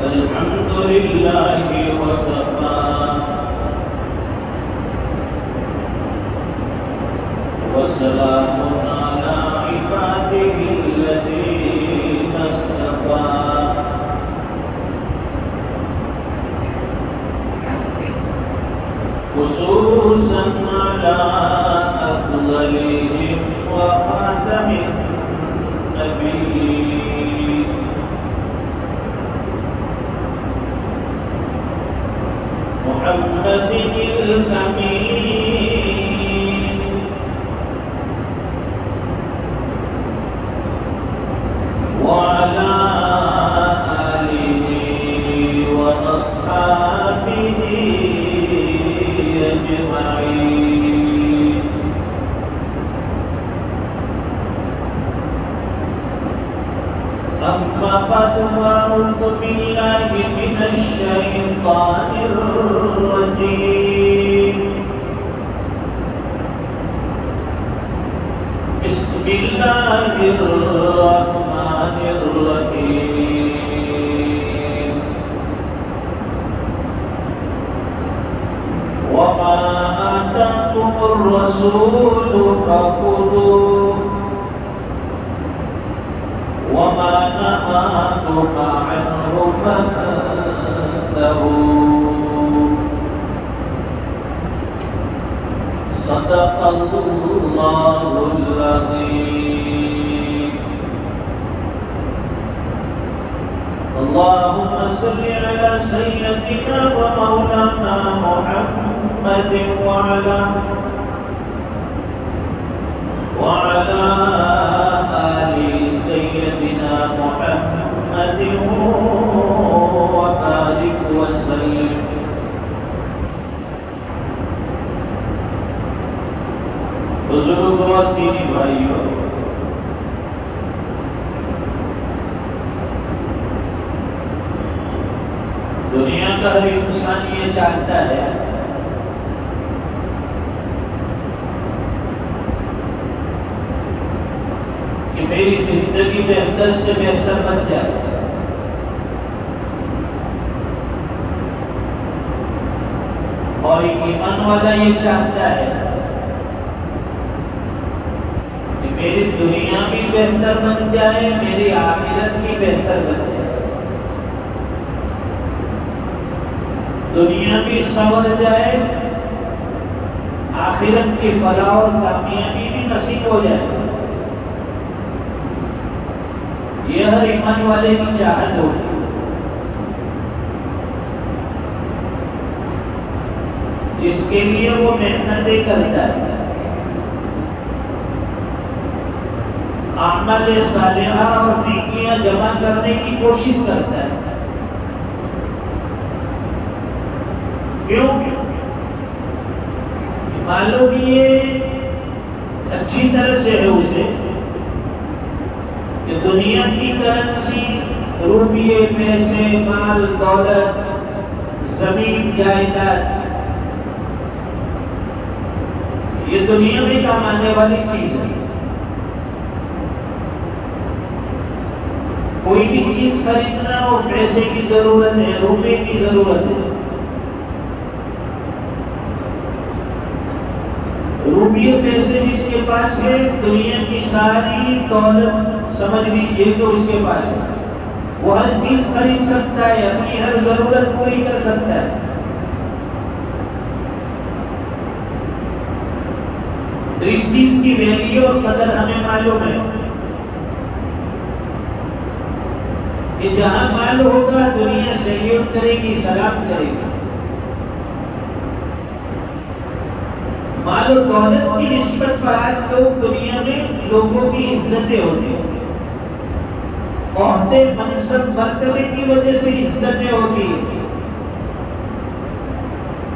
अल्हम्दुलिल्लाहि वकफा वसलामुन अला इबादिहिल्लज़ीना इस्तफ़ा। खुसूसन अला अफ़ज़लिहिम व ख़ातमिन नबिय्यीन मुहम्मदिल अमीन व अला आलिहि व अस्हाबिहि अजमईन। अम्मा बाद फ़अऊज़ु बिल्लाहि मिनश शैतानिर रजीम। बिस्मिल्लाहिर रहमानिर रहीम। वमा आताकुमुर रसूलु फख़ुज़ूहु वमा नहाकुम अन्हु फंतहू। सदक़ल्लाहुल अज़ीम। अल्लाहुम्मा सल्लि अला सय्यदिना व मौलाना मुहम्मद व अला आलि सय्यदिना मुहम्मद व बारिक व सल्लिम। बुजुर्गों और दीनी भाइयों, दुनिया का हर इंसान ये चाहता है कि मेरी जिंदगी बेहतर से बेहतर बन जाए। और ईमान वाला ये चाहता है कि मेरी दुनिया भी बेहतर बन जाए, मेरी आखिरत भी बेहतर बन जाए, दुनिया भी संवर जाए, आखिरत की फलाह और कामयाबी भी नसीब हो जाए। यह हर ईमान वाले की चाहत होगी। जिसके लिए वो मेहनतें करता है, आमल सालिहा और नेकियां जमा करने की कोशिश करता है। क्यों? मालूम ये अच्छी तरह से है उसे कि दुनिया की करेंसी, रुपये, पैसे, माल, दौलत, जमीन, जायदाद, ये दुनिया में काम आने वाली चीज है। कोई भी चीज खरीदना और पैसे की जरूरत है, रुपये की जरूरत है। रुपये पैसे जिसके पास है, दुनिया की सारी दौलत समझ लीजिए तो उसके पास है। वो हर चीज खरीद सकता है, अपनी हर जरूरत पूरी कर सकता है। इस चीज की वैल्यू और कदर हमें मालूम है कि जहां माल होगा दुनिया सैल्यूट करेगी, सलाम करेगी। माल और दौलत की निस्बत पर आज तो दुनिया में लोगों की इज्जतें होती हैं, ओहदे, मनसब, मर्तबे की वजह से इज्जतें होती हैं।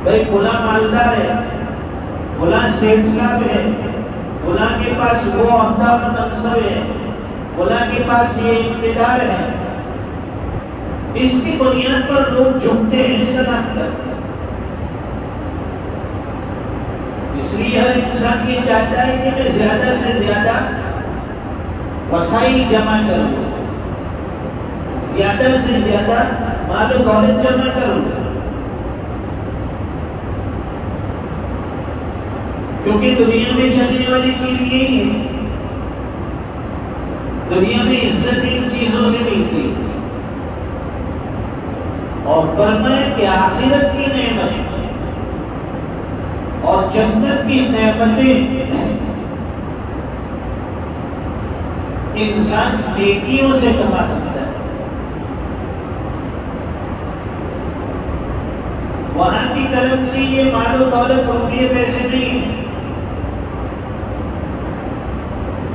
भाई फुला मालदार है, फुला सेठ साहब है, फुला के पास वो ओहदा और मनसब है, फुला के पास ये इख्तियार है। इसकी बुनियाद पर लोग झुकते हैं, सलाम करते हैं। इसलिए हर इंसान ये चाहता है कि मैं ज्यादा से ज्यादा वसाइल जमा करूं, ज्यादा से ज्यादा मालो दौलत जमा करूंगा, क्योंकि दुनिया में चलने वाली चीज यही है। दुनिया में इज्जत इन चीजों से मिलती है। और फरमाया कि आखिरत की नेमत और जन्नत की नेमतें इंसान नेकियों से कमा सकता है। वहां की करेंसी ये मालो दौलत रुपये पैसे नहीं है,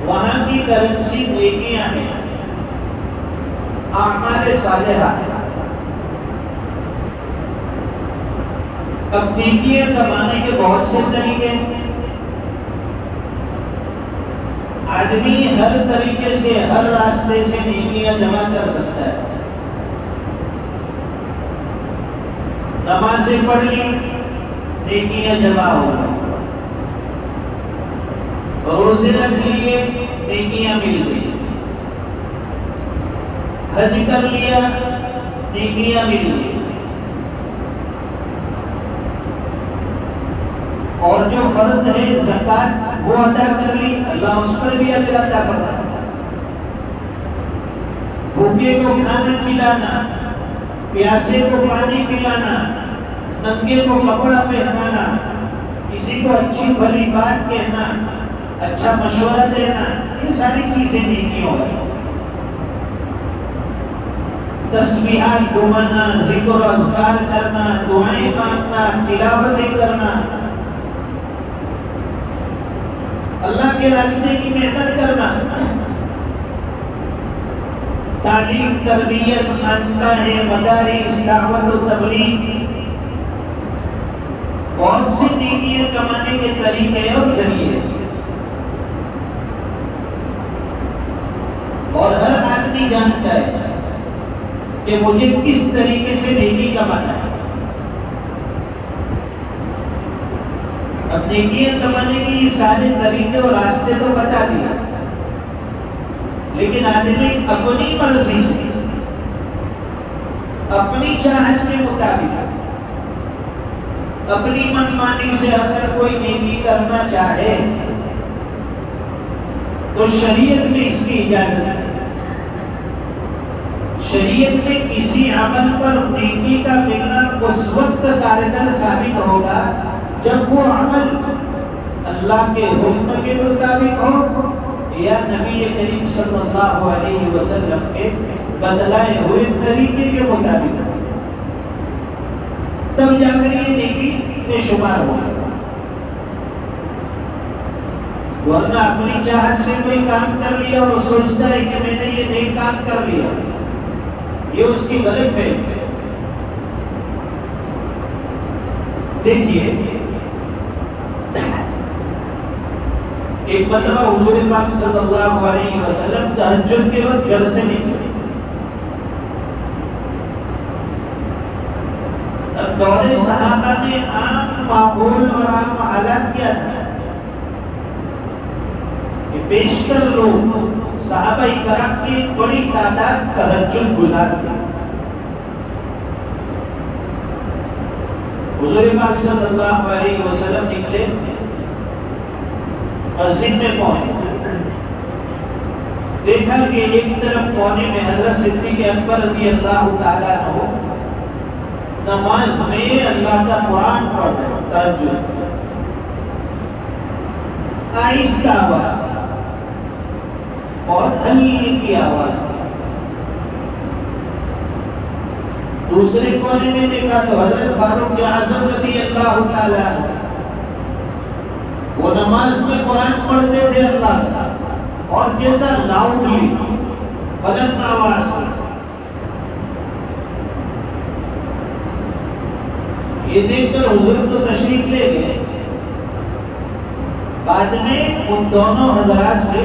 वहां की करेंसी नेकियां हैं, आमाले सालेहा है। अब नेकियां कमाने के बहुत से तरीके, आदमी हर तरीके से हर रास्ते से नेकियां जमा कर सकता है। नमाज़ें पढ़ ली, नेकियां जमा हो गई। रोजे रख लिए, नेकियां मिल गई। हज कर लिया, नेकियां मिल गई। और जो फर्ज है ज़कात वो अदा कर ली, अल्लाह उस पर भी अजर अता फरमाता। भूखे को खाना खिलाना, प्यासे को पानी पिलाना, नंगे को कपड़ा पहनाना, किसी को अच्छी भली बात कहना, अच्छा मशवरा देना, ये सारी चीजें नेकी हो गई। तस्बीहात घुमाना, जिक्र अज़कार करना, दुआएं मांगना, तिलावतें करना, अल्लाह के रास्ते की मेहनत करना, तालीम तरबियत खानकाहें मदारिस दावत और तबलीग, बहुत सी नेकियां कमाने के तरीके और जरिए। और हर आदमी जानता है कि मुझे किस तरीके से नेकी कमाना है। अब नेकियां कमाने के ये सारे तरीके और रास्ते तो बता दिया, लेकिन आदमी अपनी मर्जी से, अपनी चाहत के मुताबिक, अपनी मनमानी से अगर कोई नेकी करना चाहे तो शरीयत में इसकी इजाजत है। शरीयत में किसी अमल पर नेकी का मिलना उस वक्त कारगर साबित होगा जब वो अमल अल्लाह के हुक्म के मुताबिक हो या नबी करीम सल्लल्लाहु अलैहि वसल्लम के बतलाए हुए तरीके के मुताबिक, तब जाकर ये नेकी में शुमार होगा। वरना अपनी चाहत से कोई काम कर लिया और सोचता है कि मैंने ये नेक काम कर लिया, ये उसकी गलत है। देखिए, एक मरतबा हुजूर पाक सल्लल्लाहु अलैहि वसल्लम तहज्जुद के वक्त घर से निकले। अब दौरे सहाबा में आम माहौल और आम हालात क्या था कि बेशतर लोग सहाबा इकराम की बड़ी तादाद तहज्जुद गुजार थे। हुजूर पाक सल्लल्लाहु अलैहि वसल्लम निकले, मस्जिद में पहुंचे, देखा कि एक तरफ कोने में हज़रत सिद्दीक़ अकबर रज़ी अल्लाह ताला अन्हु नमाज में अल्लाह का कुरान पढ़ रहे, तहज्जुद, आहिस्ता आवाज और हल्की आवाज। दूसरे कोने में देखा तो हज़रत फारूक आज़म रज़ी अल्लाह ताला अन्हु वो नमाज में कुरान पढ़ते थे अल्लाह का, और कैसा लाउडली, बुलंद आवाज से। ये देखकर हुजूर तो तशरीफ ले गए। बाद में उन दोनों हजरात से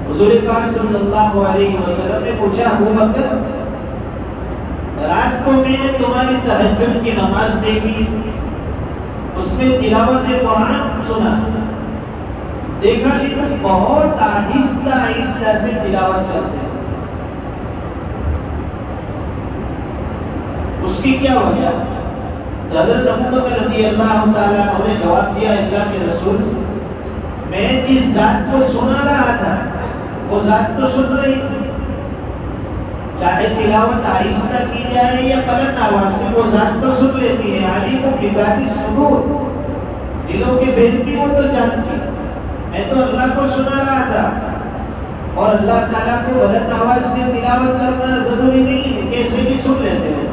हुजूर पाक सल्लल्लाहु अलैहि वसल्लम ने पूछा, अबू बकर, रात को मैंने तुम्हारी तहज्जुद की नमाज देखी, उसमें तिलावत कुरान सुना, देखा कि तुम बहुत आहिस्ता आहिस्ता से तिलावत करते हो। उसकी क्या वजह? हज़रत अबू बकर रज़ियल्लाहु ताला अन्हु ने जवाब दिया, अल्लाह के रसूल, मैं जिस जात को सुना रहा था वो जात तो सुन रही थी, चाहे तिलावत आहिस्ता की जाए या बुलंद आवाज से, वो जात तो सुन लेती है। आलिमों की जाति सुदूर, दिलों के भेद भी वो तो जानती। मैं तो अल्लाह को सुना रहा था, और अल्लाह ताला को बुलंद आवाज से तिलावत करना जरूरी नहीं है, कैसे भी सुन लेते हैं।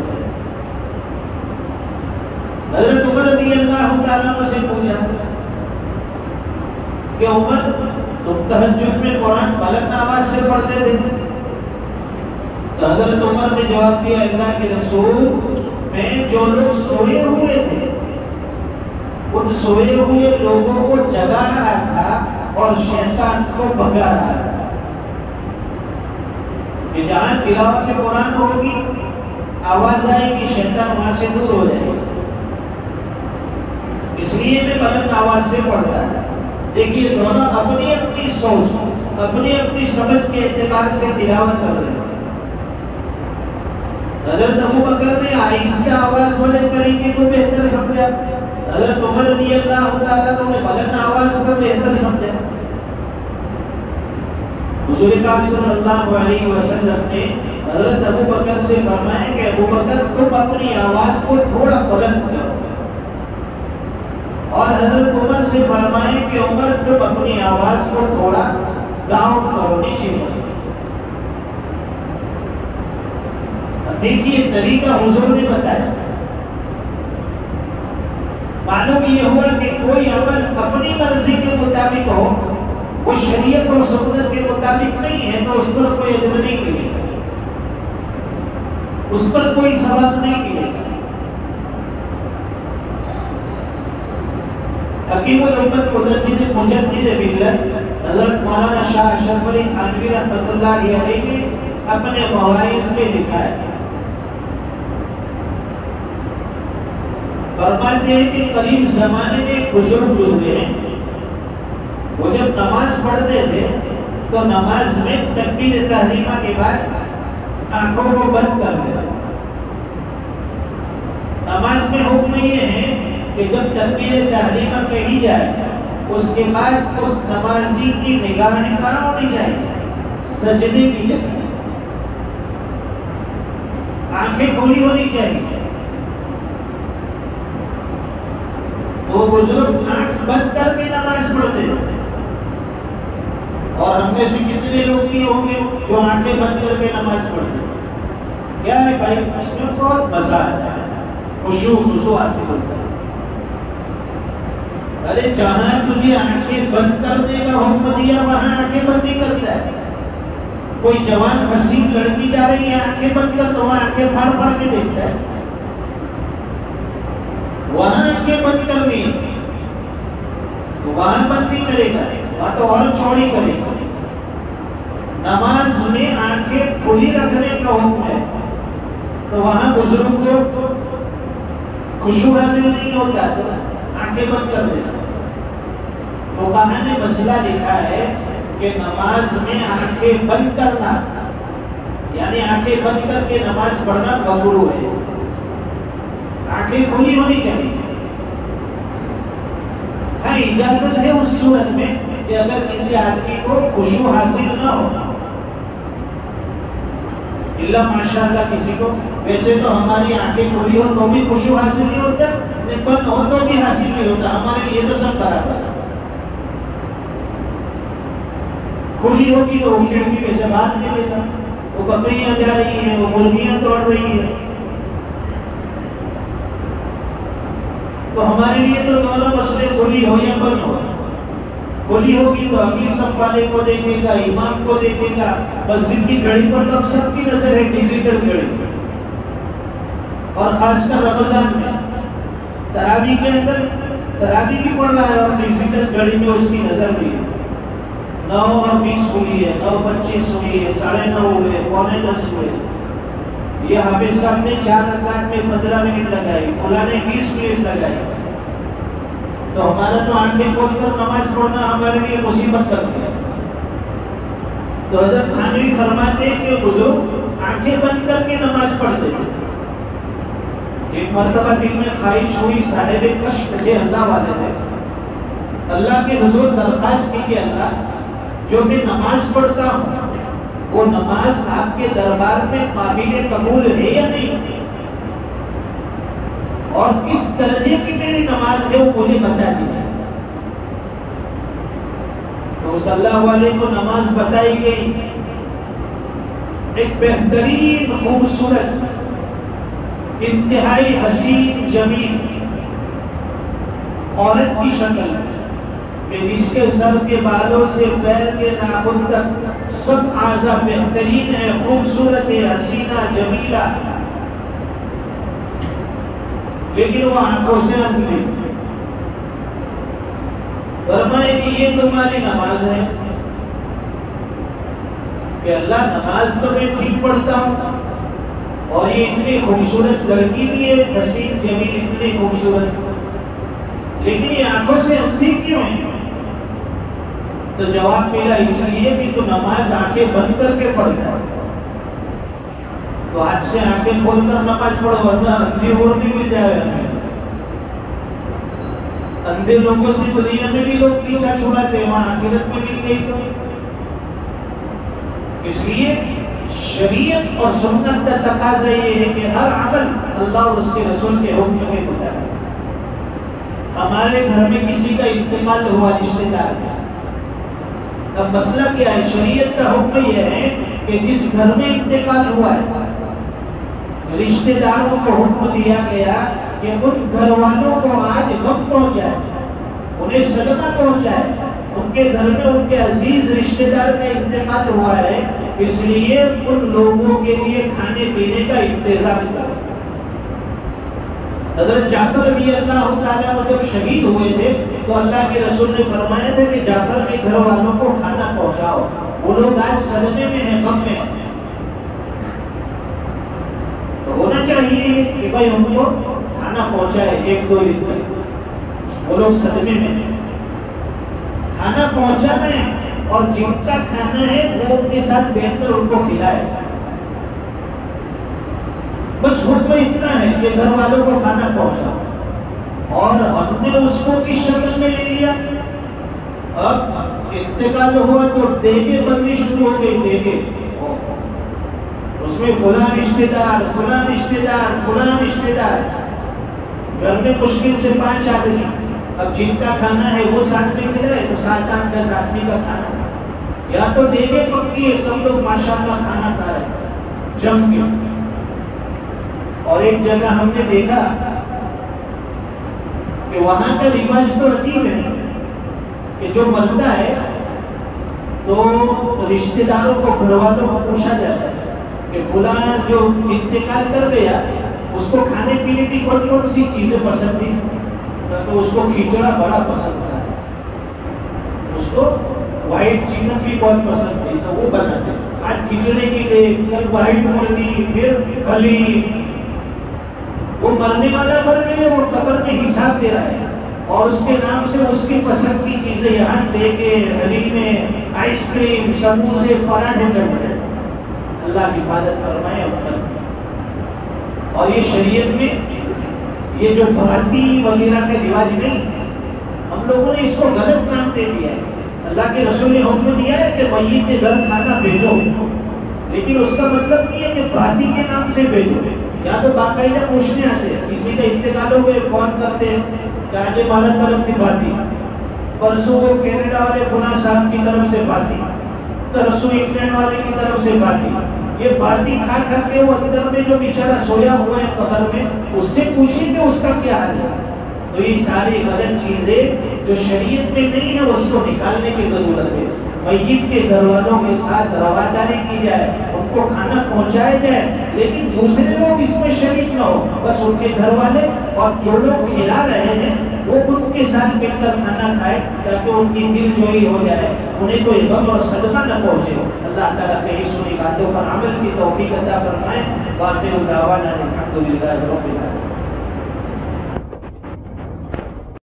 हज़रत उमर रज़ियल्लाहु ताला अन्हु से पूछा कि उमर, तुम तहज्जुद में कुरान बुलंद आवाज से पढ़ते थे? तो हज़रत उमर ने जवाब दिया, अल्लाह के रसूल, मैं जो लोग सोए हुए थे उन सोए हुए लोगों को जगा रहा था और शैतान को भगा रहा था कि जहां तिलावत कुरान होगी आवाज आएगी, शैतान वहां से दूर हो जाएगा। इसलिए मैं बुलंद आवाज से पढ़ता है। देखिए, दोनों अपनी अपनी सोच, अपनी अपनी समझ के एतबार से तिलावत कर रहे हैं। हज़रत अबू बकर ने आहिस्ता आवाज वाले तरीके को बेहतर समझा, हज़रत उमर रज़ियल्लाहु ताला अन्हु ने बुलंद आवाज को बेहतर समझा। हुज़ूर पाक सल्लल्लाहु अलैहि वसल्लम ने हज़रत अबू बकर से फरमाया कि अबू बकर, तुम अपनी आवाज को थोड़ा बुलंद करो, और हज़रत उमर से फरमाए कि उमर, तुम अपनी आवाज को थोड़ा डाउन करो, नीचे करो। देखिए, तरीका हुजूर ने बताया। मालूम ये हुआ कि कोई अमल अपनी मर्जी के मुताबिक हो, वो शरीयत और सुन्नत के मुताबिक नहीं है, तो उस पर कोई अजर नहीं मिलेगा, उस पर कोई सवाब नहीं मिलेगा। हकीमुल उम्मत मुदज्जिद मुजद्दिद मिल्लत हज़रत मौलाना शाह अशरफ अली थानवी रहमतुल्लाहि अलैहि ने अपने मवाइज़ में लिखा है, फरमाते हैं कि करीब जमाने में बुजुर्ग गुजरे हैं, वो जब नमाज पढ़ते थे तो नमाज में तकबीर तहरीमा के बाद आंखों को बंद कर देते। नमाज में हुक्म ये है कि जब तकबीर तहरीमा कही जाए उसके बाद उस नमाजी की निगाहें कहाँ होनी चाहिए? सजदे की जगह, आंखें खुली होनी चाहिए। तो बुजुर्ग आंख बंद करके नमाज पढ़ते थे, और हमने से कितने लोग भी होंगे जो आंखें बंद करके नमाज पढ़ते? क्या है भाई, इसमें बहुत मजा आता है, खुशू हासिल होता है। अरे जहां तुझे आंखें बंद करने का हुक्म दिया वहां आंखें बंद नहीं करता है। कोई जवान हसीन लड़की जा रही है, आंखें बंद कर, तो वहां आंखें फाड़ फाड़ के देखता है, वहां आंखें बंद करनी है तो वहां बंद नहीं करेगा, वहां तो और चौड़ी करेगा। नमाज में आंखें खुली रखने का हुक्म है, तो वहां बुजुर्ग को खुशू हासिल नहीं होता, तो आंखें बंद कर देना। फुक़हा ने मसला लिखा है कि नमाज में आंखें बंद करना, यानी आंखें बंद करके नमाज पढ़ना मकरूह है, आंखें खुली होनी चाहिए। हाँ, इजाजत है उस सूरत में कि अगर किसी आदमी को खुशू हासिल ना हो, इल्ला माशाअल्लाह किसी को, वैसे तो हमारी आंखें खुली हो तो भी खुशू हासिल नहीं होता, बंद हो तो भी हासिल नहीं होता, हमारे लिए तो सब बराबर है। खुली होगी तो खिड़की में से बात निकलेगा, वो बकरियां जा रही हैं, वो मुर्गियां दौड़ रही है, तो हमारे लिए तो दोनों मसले खुली हो या बंद हो। खुली होगी तो अगली सब वाले को देखेगा, इमाम को देखेगा, मस्जिद की घड़ी पर तो सबकी नजर है, डिजिटल घड़ी, और खासकर रमजान में तरावी के अंदर तरावी भी पढ़ रहा है और डिजिटल घड़ी में उसकी नजर भी है। 9:20 हुई है, 9:25 हुई है, 9:30 हुए, 9:45 हुए। ये हाफिज साहब ने 4 रकात में 15 मिनट लगाई, फुला ने 20 मिनट लगाई, तो हमारा तो आंखें खोलकर नमाज पढ़ना हमारे लिए मुसीबत करती है। तो हज़रत थानवी फरमाते हैं कि बुजुर्ग आंखें बंद करके नमाज पढ़ते थे, मर्तबा दिल में ख्वाहिश हुई, साहिब कश्फ थे, अल्लाह वाले थे, अल्लाह के हुजूर दरख्वास्त की कि अल्लाह, जो मैं नमाज पढ़ता हूँ वो नमाज आपके दरबार में काबिल कबूल है या नहीं, और किस दर्जे की मेरी नमाज है वो मुझे बता दीजिए। तो उस अल्लाह वाले को नमाज बताई गई, एक बेहतरीन खूबसूरत इंतहाई हसीन जमीन औरत की शक्ल कि जिसके सर के बालों से पैर के नाखून तक सब आज़ा बेहतरीन है, खूबसूरत है, हसीना जमीला, लेकिन वो आंखों से अंधी। फरमाए कि ये तुम्हारी नमाज है कि अल्लाह नमाज तो मैं ठीक पढ़ता हूँ और ये इतनी खूबसूरत लड़की भी है, हसीन जमील, इतनी खूबसूरत, लेकिन ये आंखों से अंधी क्यों है? तो जवाब मिला, इसलिए कि तू नमाज आंखें बंद करके पढ़ता है, तो आज से आंखें खोलकर नमाज पढ़ो, वरना अंधे और भी मिल जाएगा। अंधे लोगों से दुनिया में भी लोग पीछा छुड़ाते, वहां आखिरत में मिल गई तो। इसलिए शरीयत और सुन्नत का तकाजा ये है कि हर अमल अल्लाह और उसके रसूल के हुक्म में होता है। हमारे घर में किसी का इंतकाल हुआ, रिश्तेदार का, अब मसला क्या है? शरीयत का हुक्म यह है कि जिस घर में इंतकाल हुआ है, रिश्तेदारों को हुक्म दिया गया कि उन घर वालों को आज गम पहुंचाए, उन्हें सदका पहुंचाए, उनके घर में उनके अजीज रिश्तेदार का इंतकाल हुआ है, इसलिए उन लोगों के लिए खाने पीने का इंतजाम करो। हज़रत जाफर रज़ी अल्लाह तआला जब शहीद हुए थे तो अल्लाह के रसूल ने फरमाया था कि जाफर के घर वालों को खाना पहुंचाओ, वो लोग आज सदमे में हैं, गम में। तो होना चाहिए कि भाई उनको खाना पहुंचाए, एक दो दिन में, वो लोग सदमे में हैं, खाना पहुंचाना है, और जिनका खाना है वो उनके साथ बैठकर उनको खिलाए। बस हुक्म इतना है कि घर वालों को खाना पहुंचाओ, और हमने उसको किस शक्ल में ले लिया? अब इंतकाल हुआ तो देगे बननी शुरू हो गई, देगे, उसमें फुला रिश्तेदार, फुला रिश्तेदार, फुला रिश्तेदार, घर में मुश्किल से 5 आदमी, अब जिनका खाना है वो साथ में खिलाए तो 7-8 10 आदमी का खाना, या तो देगे पक्की है, सब लोग माशाअल्लाह खाना खा रहे जम के। और एक जगह हमने देखा कि वहां का रिवाज तो अजीब है कि जो मरता है तो रिश्तेदारों को, घर वालों को पूछा जाता है कि फुलाना जो इंतकाल कर गया उसको खाने पीने की कौन कौन सी चीजें पसंद थी? तो उसको खिचड़ा बड़ा पसंद था, उसको व्हाइट चिकन भी बहुत पसंद थी, तो वो बनाते। आज खिचड़े की गई, कल व्हाइट मुर्गी, फिर खली। वो मरने वाला मर गए, वो कब्र में हिसाब दे रहा है, और उसके नाम से उसकी पसंद की चीजें यहाँ देके, हली में आइसक्रीम, समोसे, पराठे चल रहे। अल्लाह हिफाजत फरमाए। और ये शरीयत में ये जो भारती वगैरह का रिवाज नहीं, हम लोगों ने इसको गलत नाम दे दिया है। अल्लाह के रसूल ने हुक्म दिया है कि मय्यत के घर खाना भेजो, लेकिन उसका मतलब नहीं है कि भारती के नाम से भेजो। या तो बाकायदा पूछने आते हैं, किसी का इंतकाल हो गए फोन करते हैं कि आज हमारा तरफ से भारती, परसों वो कैनेडा वाले फुला साहब की तरफ से भारती, तरसों इंग्लैंड वाले की तरफ से भारती। ये भारती खा खा के वो अंदर में जो बेचारा सोया हुआ है कब्र में, उससे पूछिए कि उसका क्या हाल है। तो ये सारी गलत चीजें जो शरीयत में नहीं है उसको निकालने की जरूरत है। मय्यत के घर वालों के साथ रवादारी की जाए, उनको खाना पहुंचाया जाए, लेकिन दूसरे लोग इसमें शरीक न हो, बस उनके घर वाले और जो लोग खिला रहे हैं वो उनके साथ मिलकर खाना खाए, ताकि उनकी दिलजोई हो जाए, उन्हें कोई गम और सदका न पहुंचे। अल्लाह ताला कहीं सुनी बातों पर अमल की तौफीक अता फरमाए। वाखिर दावाना अल्हम्दुलिल्लाहि रब्बिल आलमीन।